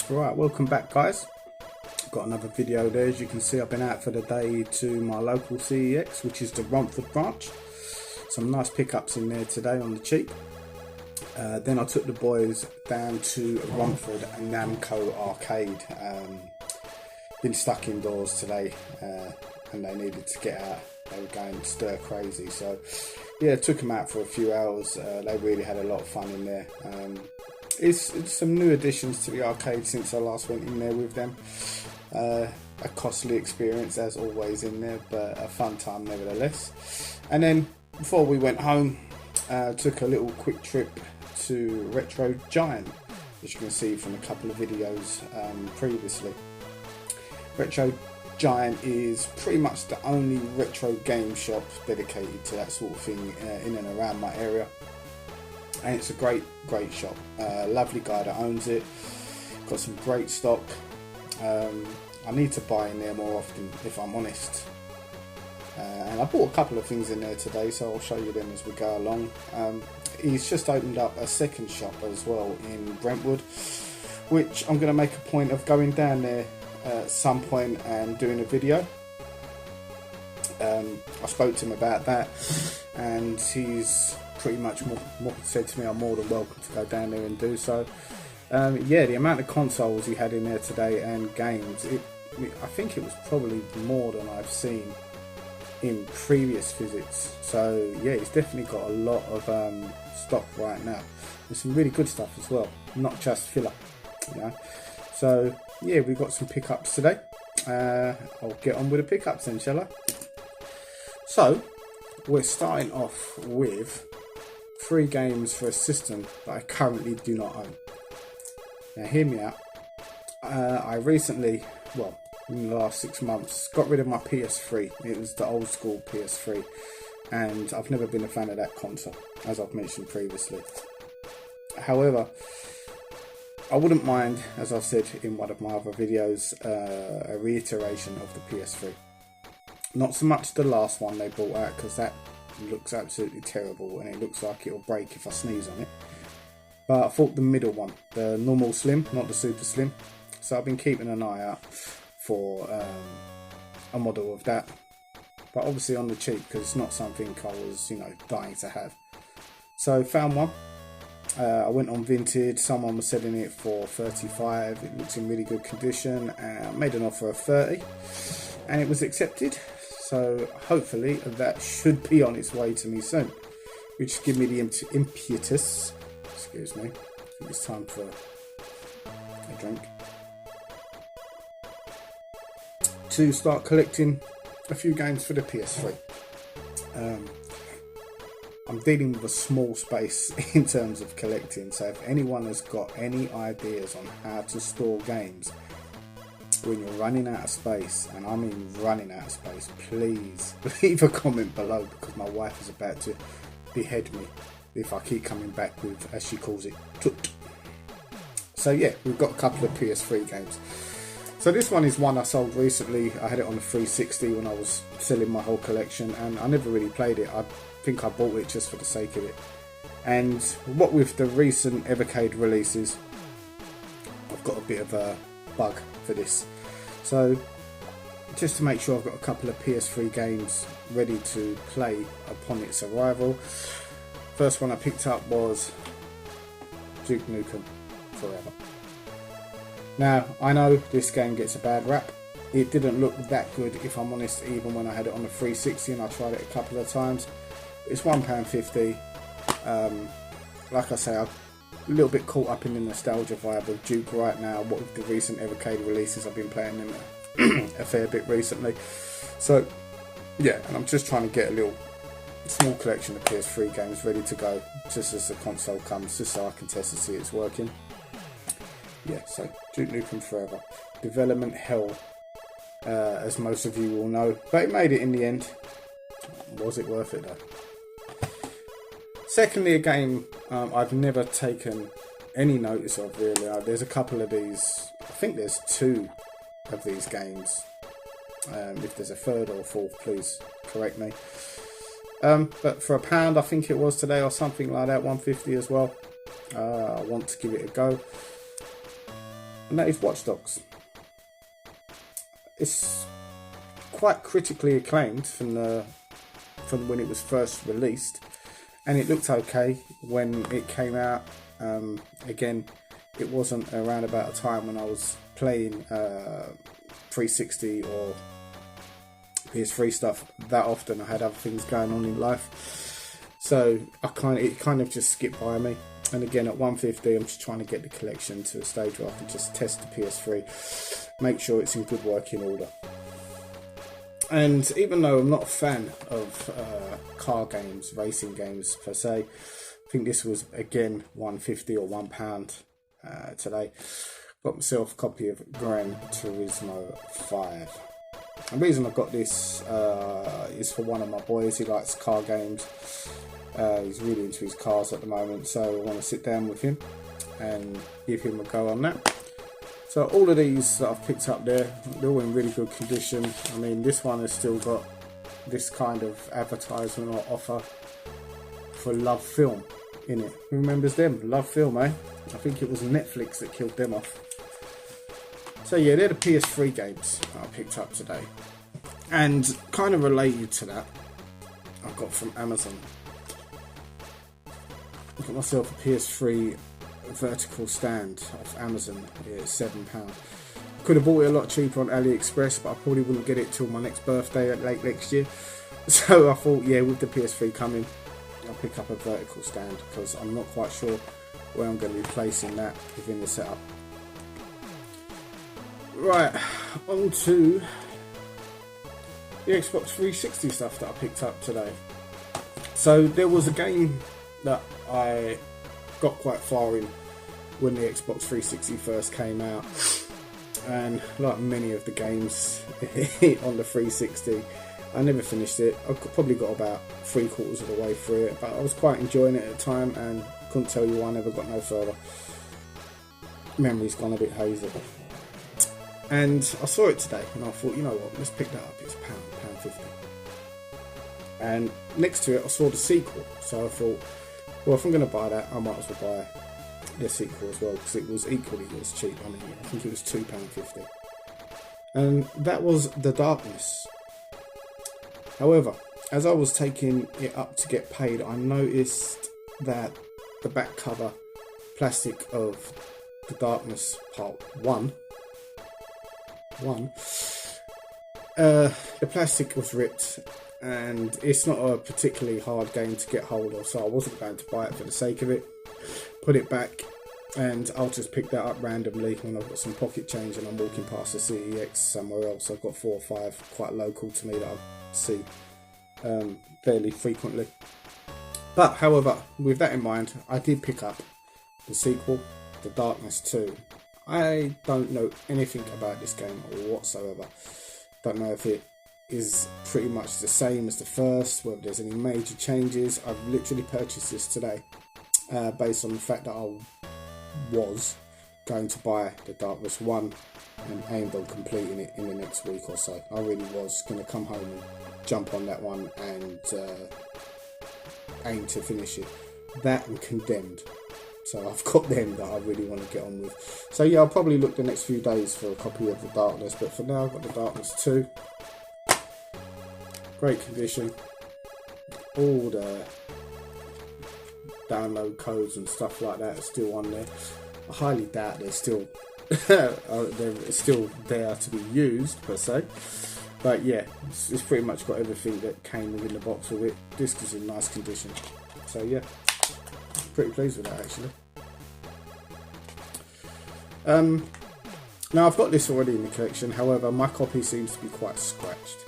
Right, welcome back guys. Got another video there. As you can see, I've been out for the day to my local CEX, which is the Romford branch. Some nice pickups in there today on the cheap. Then I took the boys down to Romford and Namco arcade. Been stuck indoors today and they needed to get out. They were going stir crazy, so yeah, took them out for a few hours. They really had a lot of fun in there. It's some new additions to the arcade since I last went in there with them. A costly experience as always in there, but a fun time nevertheless. And then before we went home, took a little quick trip to Retro Giant, as you can see from a couple of videos previously. Retro Giant is pretty much the only retro game shop dedicated to that sort of thing in and around my area. And it's a great shop. Lovely guy that owns it. Got some great stock. I need to buy in there more often, if I'm honest. And I bought a couple of things in there today, so I'll show you them as we go along. He's just opened up a second shop as well in Brentwood, which I'm going to make a point of going down there at some point and doing a video. I spoke to him about that, and he's pretty much said to me I'm more than welcome to go down there and do so. Yeah, the amount of consoles he had in there today and games, I think it was probably more than I've seen in previous visits. So yeah, he's definitely got a lot of stock right now. There's some really good stuff as well, not just filler, you know. So yeah, we've got some pickups today. I'll get on with the pickups then, shall I? So we're starting off with 3 games for a system that I currently do not own. Now hear me out. I recently, well, in the last 6 months, got rid of my PS3. It was the old school PS3, and I've never been a fan of that console, as I've mentioned previously. However, I wouldn't mind, as I've said in one of my other videos, a reiteration of the PS3. Not so much the last one they brought out, because that looks absolutely terrible and it looks like it'll break if I sneeze on it. But I thought the middle one, the normal slim, not the super slim. So I've been keeping an eye out for a model of that, but obviously on the cheap, because it's not something I was, dying to have. So found one. I went on Vinted. Someone was selling it for 35. It looks in really good condition. Made an offer of 30, and it was accepted. So hopefully that should be on its way to me soon, which give me the impetus. Excuse me. I think it's time for a drink. To start collecting a few games for the PS3. I'm dealing with a small space in terms of collecting, so if anyone has got any ideas on how to store games when you're running out of space, and I mean running out of space, please leave a comment below, because my wife is about to behead me if I keep coming back with, as she calls it, tut. So yeah, we've got a couple of PS3 games. So this one is one I sold recently. I had it on the 360 when I was selling my whole collection, and I never really played it. I think I bought it just for the sake of it. And what with the recent Evercade releases, I've got a bit of a bug for this. So just to make sure I've got a couple of PS3 games ready to play upon its arrival. First one I picked up was Duke Nukem Forever. Now, I know this game gets a bad rap. It didn't look that good, if I'm honest, even when I had it on the 360 and I tried it a couple of times. It's £1.50. Like I say, I'm a little bit caught up in the nostalgia vibe of Duke right now. What with the recent Evercade releases, I've been playing them a fair bit recently. So, yeah, and I'm just trying to get a little small collection of PS3 games ready to go, just as the console comes, just so I can test to see it's working. Yeah, so Duke Nukem Forever. Development hell, as most of you will know, but it made it in the end. Was it worth it though? Secondly, a game I've never taken any notice of really. There's a couple of these, I think there's 2 of these games. If there's a third or fourth, please correct me. But for £1 I think it was today, or something like that, 150 as well. I want to give it a go. and that is Watch Dogs. It's quite critically acclaimed from when it was first released, and it looked okay when it came out. Again, it wasn't around about a time when I was playing 360 or PS3 stuff that often. I had other things going on in life, so it kind of just skipped by me. And again, at 150, I'm just trying to get the collection to a stage where I can just test the PS3, make sure it's in good working order. And even though I'm not a fan of car games, racing games per se, I think this was again £1.50 or £1 today. Got myself a copy of Gran Turismo 5. The reason I got this is for one of my boys. He likes car games. He's really into his cars at the moment, so I want to sit down with him and give him a go on that. So all of these that I've picked up there, they're all in really good condition. I mean, this one has still got this kind of advertisement or offer for Love Film in it. Who remembers them? Love Film, eh? I think it was Netflix that killed them off. So yeah, they're the PS3 games that I picked up today. And kind of related to that, I got from Amazon. I got myself a PS3 vertical stand off Amazon. It's £7. Could have bought it a lot cheaper on AliExpress, but I probably wouldn't get it till my next birthday late next year. So I thought, yeah, with the PS3 coming, I'll pick up a vertical stand, because I'm not quite sure where I'm going to be placing that within the setup. Right, on to the Xbox 360 stuff that I picked up today. So there was a game that I got quite far in when the Xbox 360 first came out, and like many of the games on the 360, I never finished it. I probably got about 3/4 of the way through it, but I was quite enjoying it at the time and couldn't tell you why I never got no further. Memory's gone a bit hazy. And I saw it today and I thought, you know what, let's pick that up. It's £1.50. And next to it I saw the sequel, so I thought, well, if I'm going to buy that, I might as well buy the sequel as well, because it was equally as cheap. I mean, I think it was £2.50. And that was The Darkness. However, as I was taking it up to get paid, I noticed that the back cover plastic of The Darkness Part 1, the plastic was ripped, and it's not a particularly hard game to get hold of, so I wasn't going to buy it for the sake of it. Put it back, and I'll just pick that up randomly when I've got some pocket change and I'm walking past the CEX somewhere else. I've got 4 or 5 quite local to me that I see fairly frequently. But however, with that in mind, I did pick up the sequel, The Darkness 2. I don't know anything about this game whatsoever. Don't know if it is pretty much the same as the first, whether there's any major changes. I've literally purchased this today based on the fact that I was going to buy The Darkness 1 and aimed on completing it in the next week or so. I really was going to come home and jump on that one and aim to finish it. That and Condemned. So I've got them that I really want to get on with. So yeah, I'll probably look the next few days for a copy of The Darkness, but for now I've got The Darkness 2. Great condition. All the download codes and stuff like that are still on there. I highly doubt they're still they're still there to be used per se. But yeah, it's pretty much got everything that came within the box with it. Disc is in nice condition. So yeah, pretty pleased with that actually. Now I've got this already in the collection, however my copy seems to be quite scratched.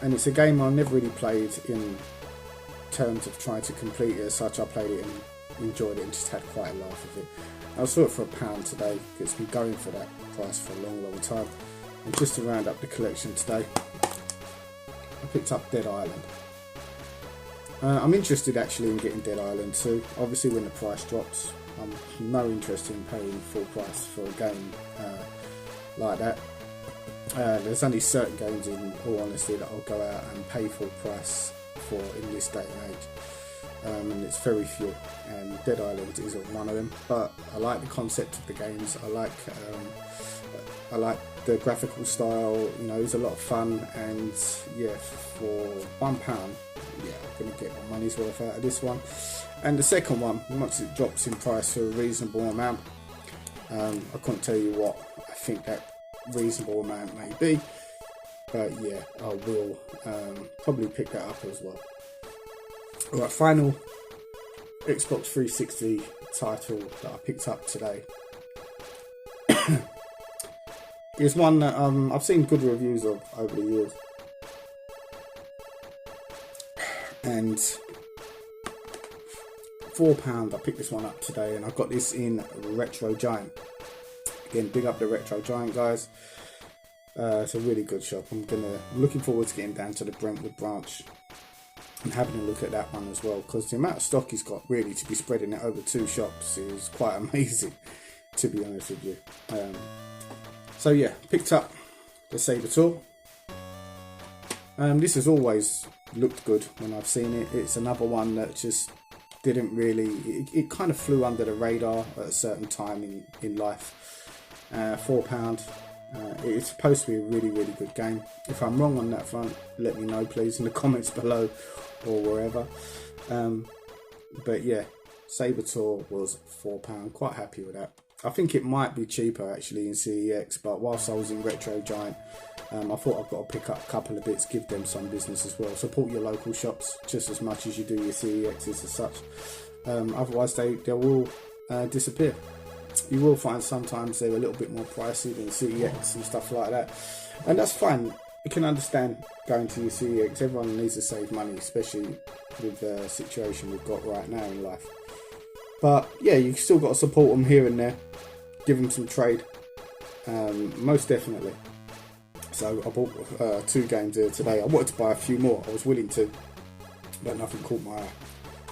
And it's a game I never really played in terms of trying to complete it as such. I played it and enjoyed it and just had quite a laugh with it. I saw it for £1 today. It's been going for that price for a long time. And just to round up the collection today, I picked up Dead Island. I'm interested actually in getting Dead Island 2. Obviously when the price drops, I'm no interest in paying full price for a game like that. There's only certain games, in all honesty, that I'll go out and pay full price for in this day and age. and it's very few, and Dead Island isn't one of them. But I like the concept of the games. I like the graphical style. You know, it's a lot of fun, and yeah, for £1, yeah, I'm gonna get my money's worth out of this one. And the second one, once it drops in price for a reasonable amount, I couldn't tell you what I think that reasonable amount may be, but yeah, I will probably pick that up as well. Alright, final Xbox 360 title that I picked up today is one that I've seen good reviews of over the years, and £4 I picked this one up today, and I got this in Retro Giant. Again, big up the Retro Giant guys. It's a really good shop. I'm looking forward to getting down to the Brentwood branch and having a look at that one as well, because the amount of stock he's got, really, to be spreading it over 2 shops is quite amazing, to be honest with you. So yeah, picked up the Saboteur. This has always looked good when I've seen it. It's another one that just didn't really, it kind of flew under the radar at a certain time in life. £4. It's supposed to be a really, really good game. If I'm wrong on that front, let me know please in the comments below or wherever. But yeah, Saboteur was £4. Quite happy with that. I think it might be cheaper actually in CEX, but whilst I was in Retro Giant, I thought I've got to pick up a couple of bits, give them some business as well. Support your local shops just as much as you do your CEXs as such. Otherwise they will disappear. You will find sometimes they're a little bit more pricey than CEX and stuff like that, and that's fine. You can understand going to your CEX. Everyone needs to save money, especially with the situation we've got right now in life. But yeah, you've still got to support them here and there, give them some trade, most definitely. So I bought 2 games here today. I wanted to buy a few more, I was willing to, but nothing caught my eye.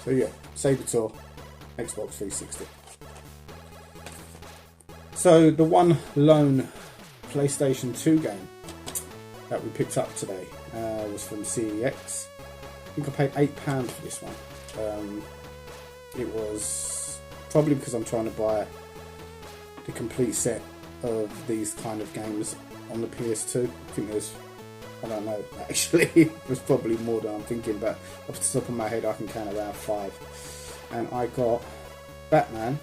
So yeah, Saboteur, Xbox 360. So the one lone PlayStation 2 game that we picked up today was from CEX. I think I paid £8 for this one. It was probably because I'm trying to buy the complete set of these kind of games on the PS2. I think there's, I don't know actually, it was probably more than I'm thinking, but off the top of my head I can count around 5. And I got Batman,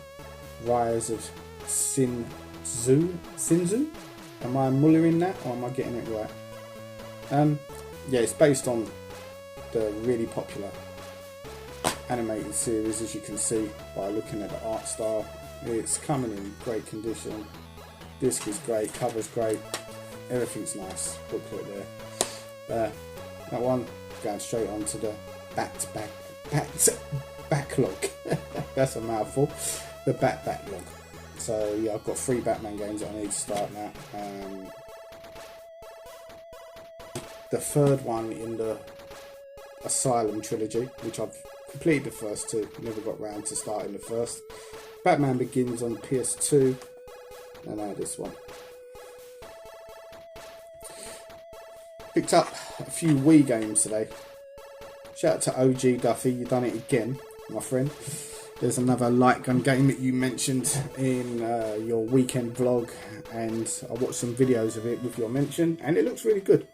Rise of Sinzu? Am I mullering that, or am I getting it right? Yeah, it's based on the really popular animated series, as you can see by looking at the art style. It's coming in great condition. Disc is great, cover's great, everything's nice. Booklet there. That one going straight onto the backlog. That's a mouthful. The backlog. So yeah, I've got 3 Batman games that I need to start now. The third one in the Asylum trilogy, which I've completed the first 2, never got round to starting the first. Batman Begins on PS2, and now this one. Picked up a few Wii games today. Shout out to OG Duffy, you done it again, my friend. There's another light gun game that you mentioned in your weekend vlog, and I watched some videos of it with your mention, and it looks really good.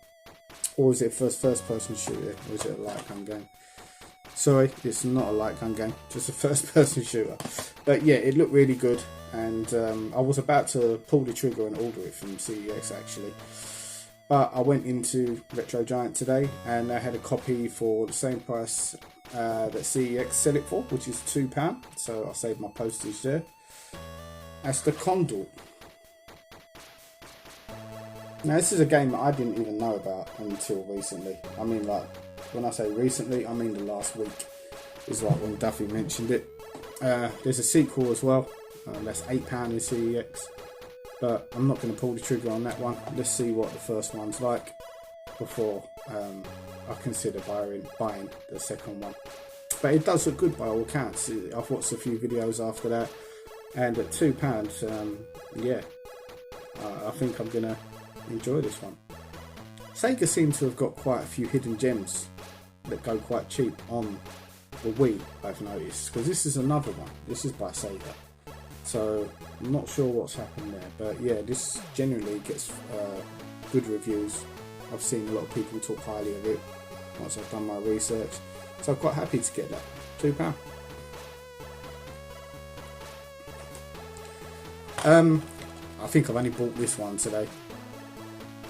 Or is it first person shooter, or is it a light gun game? Sorry, it's not a light gun game, just a first person shooter. But yeah, it looked really good, and I was about to pull the trigger and order it from CEX actually. But I went into Retro Giant today, and I had a copy for the same price that CEX sell it for, which is £2, so I saved my postage there. That's the Condor. Now this is a game that I didn't even know about until recently. I mean, like, when I say recently, I mean the last week is like when Duffy mentioned it. There's a sequel as well, that's £8 in CEX, but I'm not going to pull the trigger on that one. Let's see what the first one's like before I consider buying the second one. But it does look good by all accounts. I've watched a few videos after that, and at £2, yeah, I think I'm going to enjoy this one. Sega seem to have got quite a few hidden gems that go quite cheap on the Wii, I've noticed, because this is another one. This is by Sega, so I'm not sure what's happened there, but yeah, this generally gets good reviews. I've seen a lot of people talk highly of it once I've done my research, so I'm quite happy to get that. £2. I think I've only bought this one today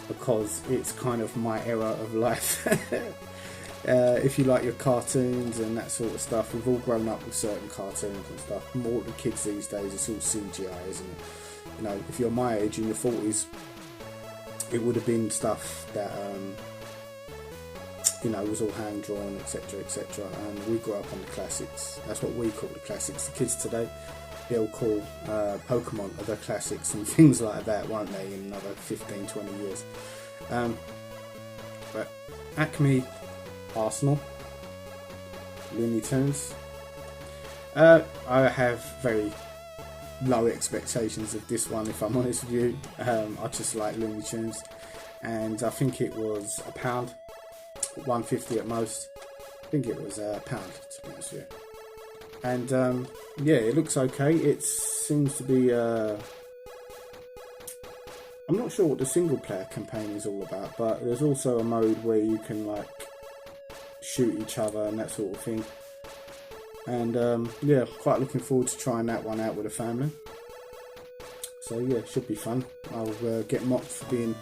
because it's kind of my era of life. If you like your cartoons and that sort of stuff, we've all grown up with certain cartoons and stuff. More the kids these days, it's all CGI, isn't it? You know, if you're my age, in your 40s, it would have been stuff that you know, was all hand drawn, etc, etc. And we grew up on the classics. That's what we call the classics. The kids today, they'll call Pokemon the classics and things like that, won't they, in another 15, 20 years. But Acme Arsenal, Looney Tunes. I have very low expectations of this one, if I'm honest with you. I just like Looney Tunes, and I think it was £1, £1.50 at most. I think it was £1, to be honest with you. And yeah, it looks okay. It seems to be I'm not sure what the single player campaign is all about, but there's also a mode where you can like shoot each other and that sort of thing. And yeah, quite looking forward to trying that one out with a family. So yeah, it should be fun. I'll get mocked for being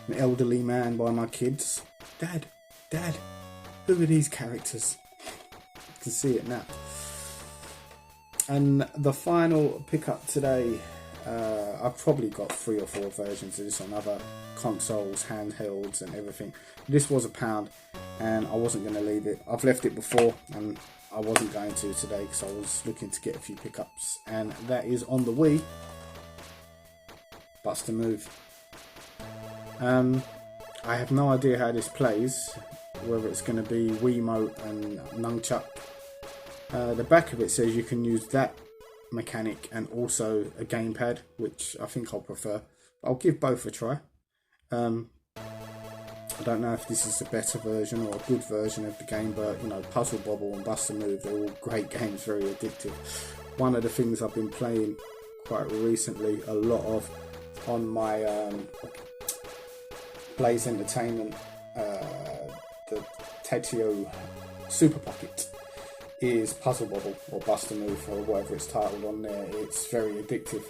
an elderly man by my kids. Dad, who are these characters? You can see it now. And the final pickup today, I've probably got 3 or 4 versions of this on other consoles, handhelds and everything. This was £1 and I wasn't going to leave it. I've left it before and I wasn't going to today because I was looking to get a few pickups, and that is on the Wii, Bust a Move. I have no idea how this plays, whether it's going to be Wiimote and Nunchuck. The back of it says you can use that mechanic and also a gamepad, which I think I'll prefer. I'll give both a try. I don't know if this is a better version or a good version of the game, but you know, Puzzle Bobble and Bust a Move, they're all great games, very addictive. One of the things I've been playing quite recently, a lot of, on my Blaze Entertainment, the Tetio Super Pocket, is Puzzle Bobble or Bust a Move or whatever it's titled on there. It's very addictive,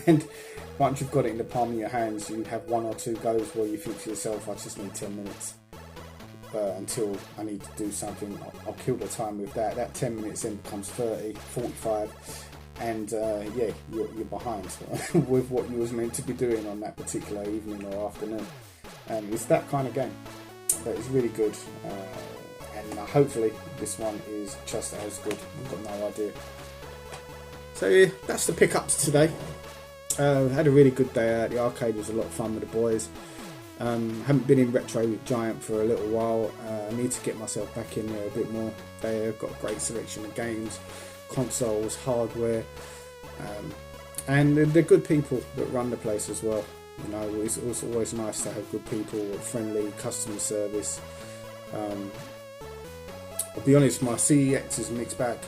and once you've got it in the palm of your hands, you have 1 or 2 goes where you think to yourself, I just need 10 minutes until I need to do something. I'll kill the time with that. That 10 minutes then becomes 30, 45, and yeah, you're behind with what you was meant to be doing on that particular evening or afternoon. And it's that kind of game, but it's really good. And hopefully this one is just as good. I've got no idea. So yeah, that's the pickups today. Had a really good day out. The arcade was a lot of fun with the boys. Haven't been in Retro Giant for a little while. I need to get myself back in there a bit more. They've got a great selection of games, consoles, hardware, and they're good people that run the place as well. You know, it's always nice to have good people, friendly customer service. I'll be honest, my CEX is a mixed bag.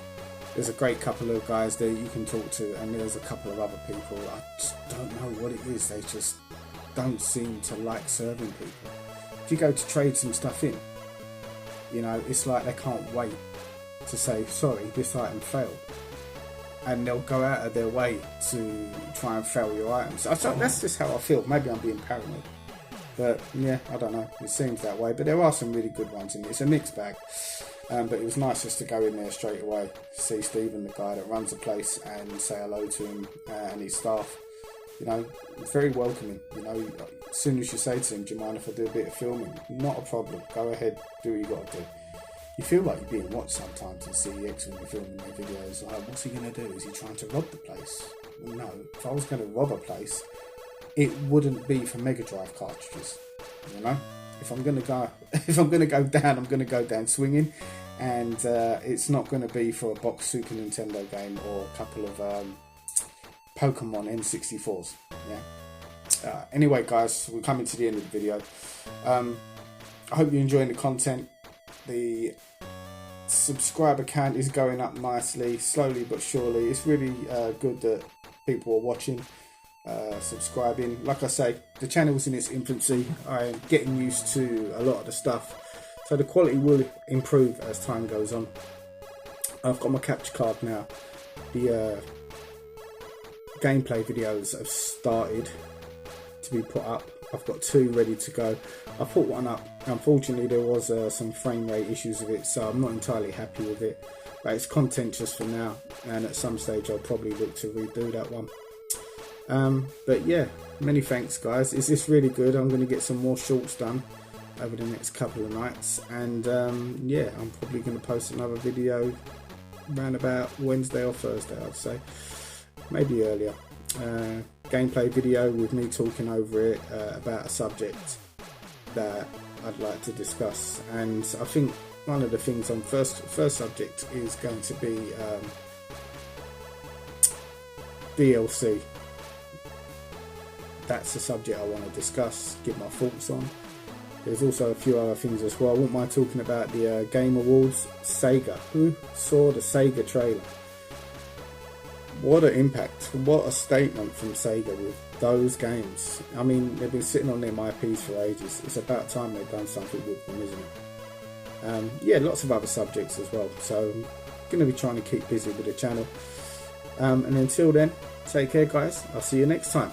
There's a great couple of guys there you can talk to, and there's a couple of other people. I just don't know what it is. They just don't seem to like serving people. If you go to trade some stuff in, you know, it's like they can't wait to say, sorry, this item failed. And they'll go out of their way to try and fail your items. That's just how I feel. Maybe I'm being paranoid. But yeah, I don't know. It seems that way. But there are some really good ones in it. It's a mixed bag. But it was nice just to go in there straight away, see Stephen, the guy that runs the place, and say hello to him and his staff. You know, very welcoming. You know, as soon as you say to him, do you mind if I do a bit of filming? Not a problem. Go ahead, do what you got to do. You feel like you're being watched sometimes in CEX when you're filming their videos. Like, what's he going to do? Is he trying to rob the place? Well, no. If I was going to rob a place, it wouldn't be for Mega Drive cartridges. You know, if I'm going to go down, I'm going to go down swinging, and it's not going to be for a box Super Nintendo game or a couple of Pokemon N64s. Yeah. Anyway, guys, we're coming to the end of the video. I hope you're enjoying the content. The subscriber count is going up nicely, slowly but surely. It's really good that people are watching, subscribing. Like I say, the channel's in its infancy. I'm getting used to a lot of the stuff, so the quality will improve as time goes on. I've got my capture card now. The gameplay videos have started to be put up. I've got 2 ready to go. I put one up. Unfortunately, there was some frame rate issues with it, so I'm not entirely happy with it. But it's content just for now, and at some stage I'll probably look to redo that one. But yeah, many thanks guys. It's really good. I'm going to get some more shorts done over the next couple of nights, and yeah, I'm probably going to post another video around about Wednesday or Thursday, I'd say, maybe earlier. Gameplay video with me talking over it about a subject that I'd like to discuss, and I think one of the things on first subject is going to be DLC. That's the subject I want to discuss, give my thoughts on. There's also a few other things as well. I wouldn't mind talking about the Game Awards. Sega. Who saw the Sega trailer? What an impact. What a statement from Sega with those games. I mean, they've been sitting on them IPs for ages. It's about time they've done something with them, isn't it? Yeah, lots of other subjects as well. So I'm going to be trying to keep busy with the channel. And until then, take care guys. I'll see you next time.